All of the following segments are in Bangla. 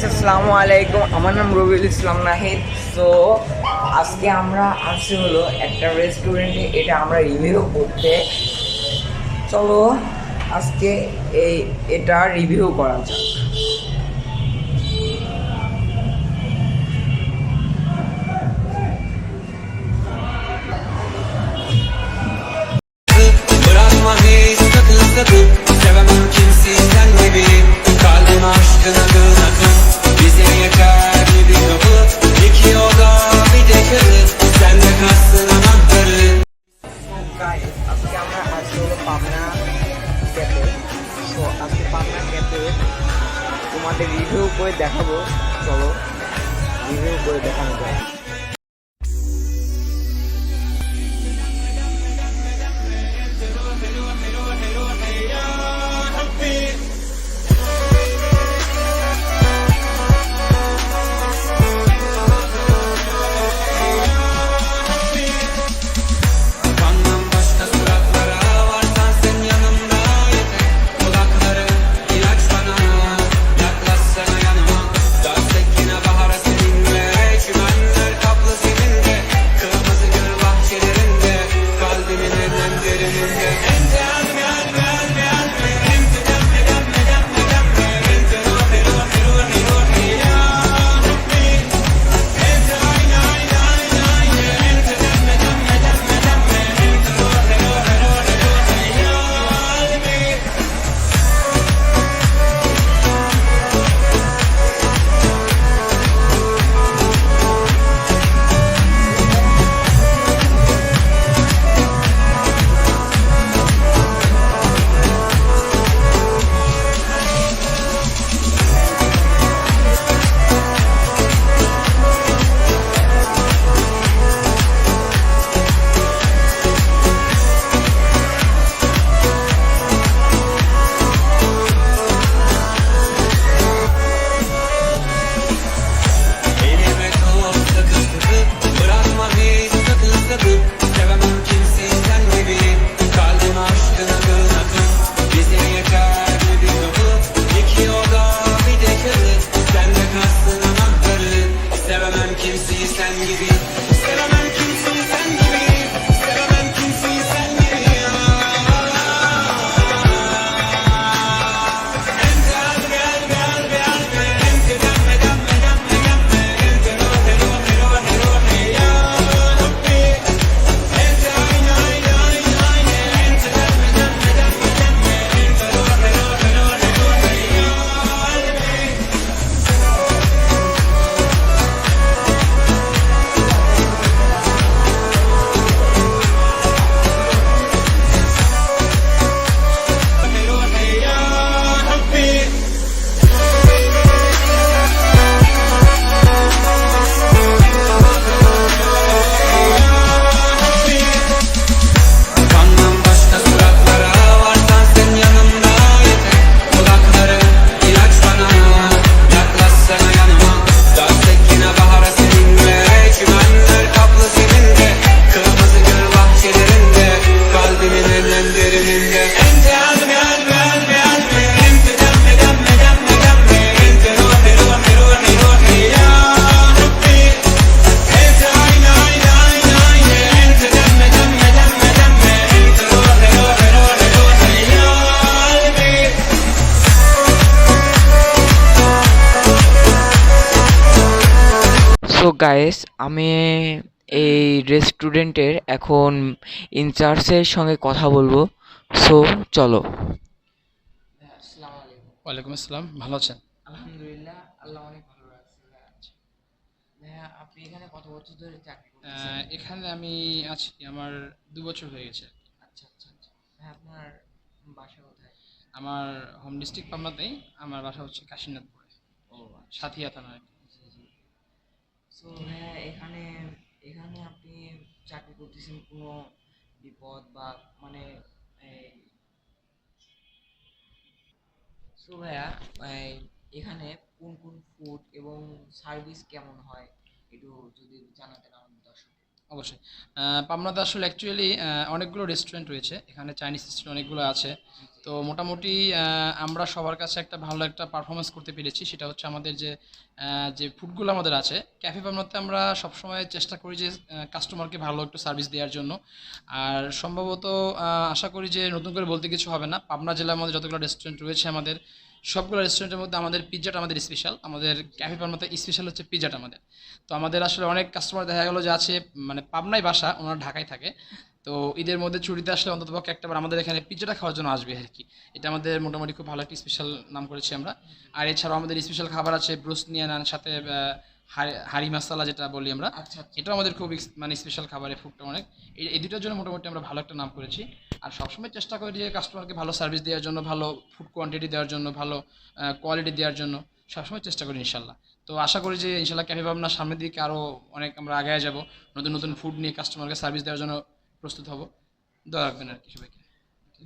আসসালামু আলাইকুম, আমার নাম রবিউল ইসলাম নাহিদ। সো আজকে আমরা আসছি হলো একটা রেস্টুরেন্টে, এটা আমরা রিভিউ করতে। চলো আজকে এটা রিভিউ করা যাক। Bırakma hiç sakın sakın. Sevemem kimseden gibi. Kalbim aşkına akın akın. Bize yeter bir kapı. İki oda bir de karı. Sen de kalsın anahtarı. Guys, আজকে আমরা আসছি হলো পাবনা ক্যাফে। সো আজকে পাবনা ক্যাফে তোমাদের রিভিউ করে দেখাবো। চলো রিভিউ করে দেখানো যায়। Kanmam başka suratlara. Varsan sen yanımda yeter. Kulakları ilaç bana. Yaklaşsana yanıma. Dönsek yine bahara seninle. Çimenler kaplı seninle. Kırmızı gül bahçelerinde. Kalbimin en derininde. Ente alme alme alme alme. Ente demme demme demme demme. Ente ruhi ruhi ruhi ruhi ya Rabbi. Ente ayne ayne ayne ayne. Ente demme demme demme demme. Ente ruhi ruhi ruhi ruhi ya Rabbi. Elime kal sakın sakın. Bırakma hiç sakın sakın. Sevemem kimseden gibi. Kalbim aşkına akın akın. Bize yeter bir kapı. İki oda bir de karı. Sen de kalsın anahtarı. Sevemem kimseyi sen gibi. Sevemem kimseyi sen gibi. Sevemem kimseyi sen gibi. Ente albe albe albe albe. Ente demme demme demme demme. Ente ruhi ruhi ruhi ruhi ya Rabbi. Ente ayne ayne ayne ayne. Ente demme demme demme demme. Ente ruhi ruhi ruhi ruhi ya Rabbi. روحي يا حبي Kanmam başka suratlara. Varsan sen yanımda yeter. Kulakları ilaç bana. Yaklaşsana yanıma. Dönsek yine bahara seninle. Çimenler kaplı seninle. Kırmızı gül bahçelerinde. Kalbimin en derininde. Ente alme alme alme alme. Ente demme demme demme demme. Ente ruhi ruhi ruhi ruhi ya Rabbi. Ente ayne ayne ayne ayne. Ente demme demme demme demme. Ente ruhi ruhi ruhi ruhi ya Rabbi. So guys, আমি এই রেস্টুরেন্টের এখন ইনচার্জের সঙ্গে কথা বলবো। সো চলো। আসসালামু আলাইকুম। ওয়ালাইকুম আসসালাম, ভালো আছেন? আলহামদুলিল্লাহ, আল্লাহ অনেক ভালো রাখছে। ভাইয়া, আপনি এখানে কত বছর ধরে চাকরি করতেছেন? এখানে আমি আছি, আমার ২ বছর হয়ে গেছে। আচ্ছা আচ্ছা আচ্ছা। ভাই, আপনার বাসা কোথায়? আমার হোম ডিস্ট্রিক্ট পাবনাতেই, আমার বাসা হচ্ছে কাশীনাথপুরে, ও আচ্ছা। সাথিয়া থানায়। জি জি। সো ভাইয়া, এখানে এখানে আপনি চাকরি করতেছেন, কোনো বিপদ বা মানে এই সো ভাইয়া, এই এখানে কোন কোন ফুড এবং সার্ভিস কেমন হয় একটু যদি জানাতেন আমাদের দর্শক। অবশ্যই। পাবনাতে আসলে অ্যাকচুয়ালি অনেকগুলো রেস্টুরেন্ট রয়েছে। এখানে চাইনিজ রেস্টুরেন্ট অনেকগুলো আছে। তো মোটামুটি আমরা সবার কাছে একটা ভালো একটা পারফরম্যান্স করতে পেরেছি। সেটা হচ্ছে আমাদের যে ফুডগুলো আমাদের আছে, ক্যাফে পাবনাতে আমরা সবসময় চেষ্টা করি যে কাস্টমারকে ভালো একটু সার্ভিস দেওয়ার জন্য। আর সম্ভবত আশা করি যে নতুন করে বলতে কিছু হবে না। পাবনা জেলার মধ্যে যতগুলো রেস্টুরেন্ট রয়েছে আমাদের, সবগুলো রেস্টুরেন্টের মধ্যে আমাদের পিজ্জাটা আমাদের স্পেশাল। আমাদের ক্যাফে পাবনাতে স্পেশাল হচ্ছে পিজ্জাটা আমাদের। তো আমাদের আসলে অনেক কাস্টমার দেখা গেল যে আছে মানে পাবনায় বাসা, ওনারা ঢাকায় থাকে। তো ঈদের মধ্যে ছুটিতে আসলে অন্ততপক্ষে একটাবার আমাদের এখানে পিজ্জাটা খাওয়ার জন্য আসবে আর কি। এটা আমাদের মোটামুটি খুব ভালো একটা স্পেশাল নাম করেছি আমরা। আর এছাড়াও আমাদের স্পেশাল খাবার আছে ব্রোস্ট নান, সাথে হাঁড়ি মাসালা যেটা বলি আমরা। আচ্ছা আচ্ছা। এটাও আমাদের খুব মানে স্পেশাল খাবার, এই ফুডটা অনেক। এই দুটোর জন্য মোটামুটি আমরা ভালো একটা নাম করেছি। আর সবসময় চেষ্টা করি যে কাস্টমারকে ভালো সার্ভিস দেওয়ার জন্য, ভালো ফুড কোয়ান্টিটি দেওয়ার জন্য, ভালো কোয়ালিটি দেওয়ার জন্য সবসময় চেষ্টা করি ইনশাল্লাহ। তো আশা করি যে ইনশাল্লাহ ক্যাফে পাবনার সামনের দিকে আরও অনেক আমরা আগায় যাব, নতুন নতুন ফুড নিয়ে কাস্টমারকে সার্ভিস দেওয়ার জন্য প্রস্তুত হব। দোয়া রাখবেন আর কি সবাইকে।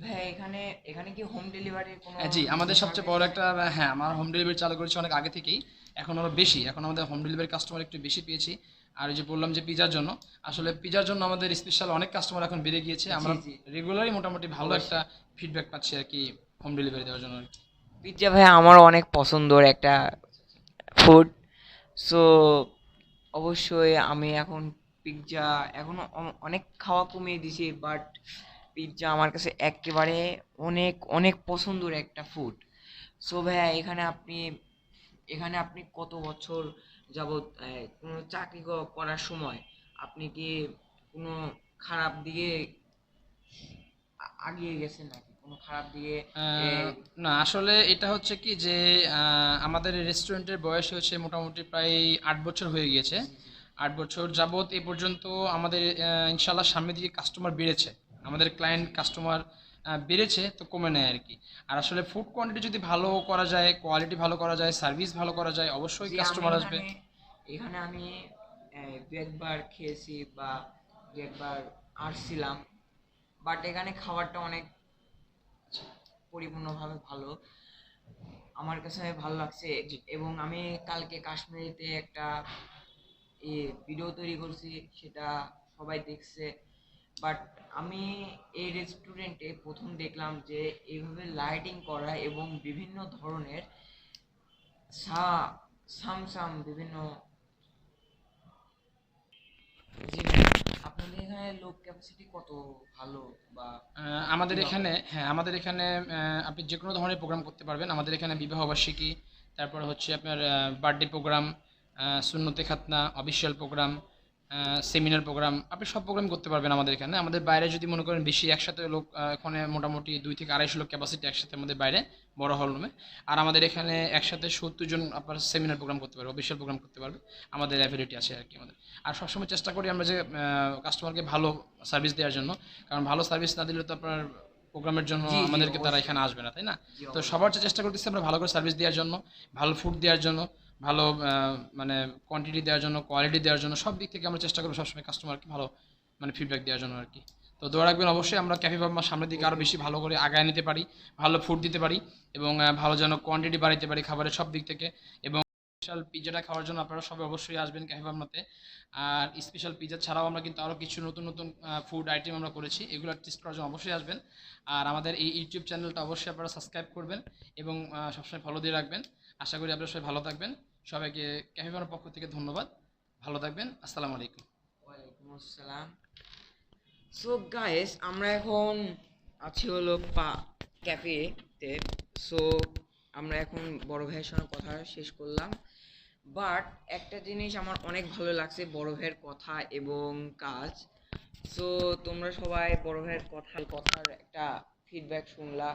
ভাই এখানে এখানে কি হোম ডেলিভারির কোনো জি, আমাদের সবচেয়ে বড় একটা, হ্যাঁ, আমার হোম ডেলিভারি চালু করেছি অনেক আগে থেকেই। এখন আরও বেশি, এখন আমাদের হোম ডেলিভারি কাস্টমার একটু বেশি পেয়েছি। আর ওই যে বললাম যে পিজার জন্য, আসলে পিজার জন্য আমাদের স্পেশাল অনেক কাস্টমার এখন বেড়ে গিয়েছে। আমরা জি। রেগুলারই মোটামুটি ভালো একটা ফিডব্যাক পাচ্ছি আর কি হোম ডেলিভারি দেওয়ার জন্য আর কি। পিৎজা ভাই আমার অনেক পছন্দের একটা ফুড। সো অবশ্যই আমি এখন পিৎজা এখন অনেক খাওয়া কমিয়ে দিছি, বাট পিৎজা আমার কাছে একেবারে অনেক অনেক পছন্দের একটা ফুড। সো ভাইয়া এখানে আপনি কত বছর যাবত কোনো চাকরি করার সময় আপনি কি কোনো খারাপ দিকে আগিয়ে গেছেন নাকি কোনো খারাপ দিকে আহ, না, আসলে এটা হচ্ছে কি যে আমাদের রেস্টুরেন্টের বয়স হচ্ছে মোটামুটি প্রায় 8 বছর হয়ে গিয়েছে। 8 বছর যাবত এ পর্যন্ত আমাদের ইনশাল্লাহ সামনের দিকে কাস্টমার বেড়েছে, আমাদের ক্লায়েন্ট কাস্টমার বেড়েছে, তো কমে নেয় আর কি। আর আসলে ফুড কোয়ান্টিটি যদি ভালো করা যায়, কোয়ালিটি ভালো করা যায়, সার্ভিস ভালো করা যায়, অবশ্যই জি, কাস্টমার আসবে। এখানে আমি দু একবার খেয়েছি বা দু একবার আসছিলাম, বাট এখানে খাবারটা অনেক পরিপূর্ণভাবে ভালো, আমার কাছে ভালো লাগছে। জি। এবং আমি কালকে কাশ্মীরিতে একটা ভিডিও তৈরি করছি, সেটা সবাই দেখছে। বাট আমি এই রেস্টুরেন্টে প্রথম দেখলাম যে এইভাবে লাইটিং করা এবং বিভিন্ন ধরনের সা সাম বিভিন্ন জি ভাই, আপনাদের এখানে লোক ক্যাপাসিটি কত ভালো বা আমাদের কিরকম? এখানে, হ্যাঁ, আমাদের এখানে আপনি যে কোনো ধরনের প্রোগ্রাম করতে পারবেন। আমাদের এখানে বিবাহবার্ষিকী, তারপরে হচ্ছে আপনার বার্থডে প্রোগ্রাম, সুন্নতে খাতনা, অফিসিয়াল প্রোগ্রাম, সেমিনার প্রোগ্রাম, আপনি সব প্রোগ্রাম করতে পারবেন আমাদের এখানে। আমাদের বাইরে যদি মনে করেন বেশি একসাথে লোক, এখানে মোটামুটি 2 থেকে 250 লোক ক্যাপাসিটি একসাথে আমাদের বাইরে বড় হল রুমে। আর আমাদের এখানে একসাথে 70 জন আপনার সেমিনার প্রোগ্রাম করতে পারবে, অফিসিয়াল প্রোগ্রাম করতে পারবে। আমাদের অ্যাবিলিটি আছে আর কি আমাদের। আর সবসময় চেষ্টা করি আমরা যে কাস্টমারকে ভালো সার্ভিস দেওয়ার জন্য, কারণ ভালো সার্ভিস না দিলে তো আপনার প্রোগ্রামের জন্য জি জি আমাদেরকে তারা অবশ্যই। এখানে আসবে না, তাই না? জি তো অবশ্যই। সবার চেষ্টা করতেছি আমরা ভালো করে সার্ভিস দেওয়ার জন্য, ভালো ফুড দেওয়ার জন্য, ভালো মানে কোয়ান্টিটি দেওয়ার জন্য, কোয়ালিটি দেওয়ার জন্য, সব দিক থেকে আমরা চেষ্টা করবো সবসময় কাস্টমারকে ভালো মানে ফিডব্যাক দেওয়ার জন্য আর কি। তো দোয়া রাখবেন অবশ্যই আমরা ক্যাফে বাম্মার সামনের দিকে আরও বেশি ভালো করে আগায় নিতে পারি, ভালো ফুড দিতে পারি, এবং ভালো যেন কোয়ান্টিটি বাড়াইতে পারি খাবারের সব দিক থেকে। এবং স্পেশাল পিৎজাটা খাওয়ার জন্য আপনারা সবাই অবশ্যই আসবেন ক্যাফে বাম্মাতে। আর স্পেশাল পিৎজা ছাড়াও আমরা কিন্তু আরও কিছু নতুন নতুন ফুড আইটেম আমরা করেছি, এগুলো টেস্ট করার জন্য অবশ্যই আসবেন। আর আমাদের এই ইউটিউব চ্যানেলটা অবশ্যই আপনারা সাবস্ক্রাইব করবেন এবং সবসময় ফলো দিয়ে রাখবেন। আশা করি আপনারা সবাই ভালো থাকবেন। সবাইকে ক্যাফে বাম্মার পক্ষ থেকে ধন্যবাদ। ভালো থাকবেন। আসসালামু আলাইকুম। ওয়ালাইকুম আসসালাম। সো গাইস, আমরা এখন আছি হলো ক্যাফেতে। সো আমরা এখন বড় ভাইয়ের সঙ্গে কথা শেষ করলাম, বাট একটা জিনিস আমার অনেক ভালো লাগছে বড় ভাইয়ের কথা এবং কাজ। সো তোমরা সবাই বড় ভাইয়ের কথার একটা ফিডব্যাক শুনলা।